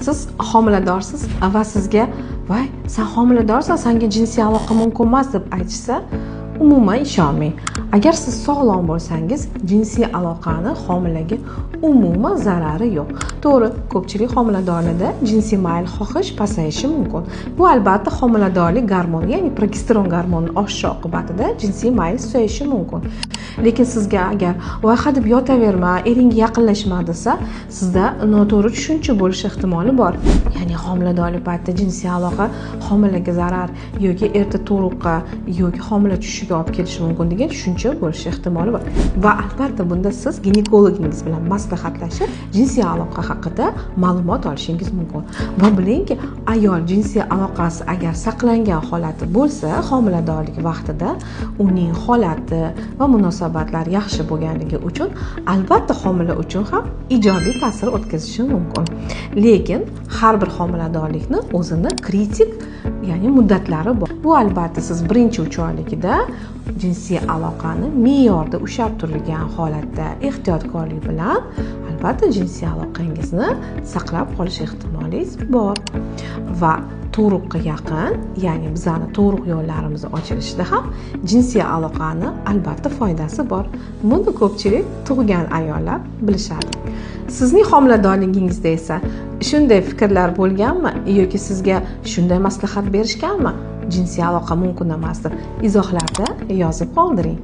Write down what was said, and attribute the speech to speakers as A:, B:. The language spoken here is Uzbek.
A: Siz homiladorsiz va sizga "Voy, sen homiladorsan, senga jinsiy aloqa mumkin emas" deb aytishsa, umuman ishonmang. Agar siz sog'lom bo'lsangiz, jinsiy aloqani homilaga umuman zarari yo'q. To'g'ri, ko'pchilik homiladorlarda jinsiy mayl xohish pasayishi mumkin. Bu albatta homiladorlik gormoni, ya'ni progesteron gormonining oshishi oqibatida jinsiy mayl susayishi mumkin. Lekin sizga agar "Voy, hadeb yotaverma, eringga yaqinlashma" desa, sizda noto'g'ri tushuncha bo'lish ehtimoli bor. Ya'ni homiladorlik paytida jinsiy aloqa homilaga zarar yoki erta tug'ruqqa yoki homila tushishiga olib kelishi mumkin degan tushuncha bo'lish ehtimoli bor. Va albatta bunda siz ginekologingiz bilan maslahatlashib, jinsiy aloqa haqida ma'lumot olishingiz mumkin. Va bilingki, ayol jinsiy aloqasi agar saqlangan holati bo'lsa, homiladorlik vaqtida uning holati va munosabatlar yaxshi bo'lganligi uchun albatta homila uchun ham ijobiy ta'sir o'tkazishi mumkin. Lekin har bir homiladorlikni o'zini kritik, ya'ni muddatlari bor. Bu albatta siz birinchi 3 oyligida jinsiy aloqani me'yorda ushlab turilgan holatda ehtiyotkorlik bilan albatta jinsiy aloqangizni saqlab qolish ehtimoliniz bor. Va tug'ruqqa yaqin, ya'ni bizning tug'ruq yo'llarimiz ochilishida ham jinsiy aloqani albatta foydasi bor. Buni ko'pchilik tug'gan ayollar bilishadi. Sizning homiladorligingizda esa shunday fikrlar bo'lganmi yoki sizga shunday maslahat berishganmi? Jinsiy aloqa mumkin emas deb izohlarda yozib qoldiring.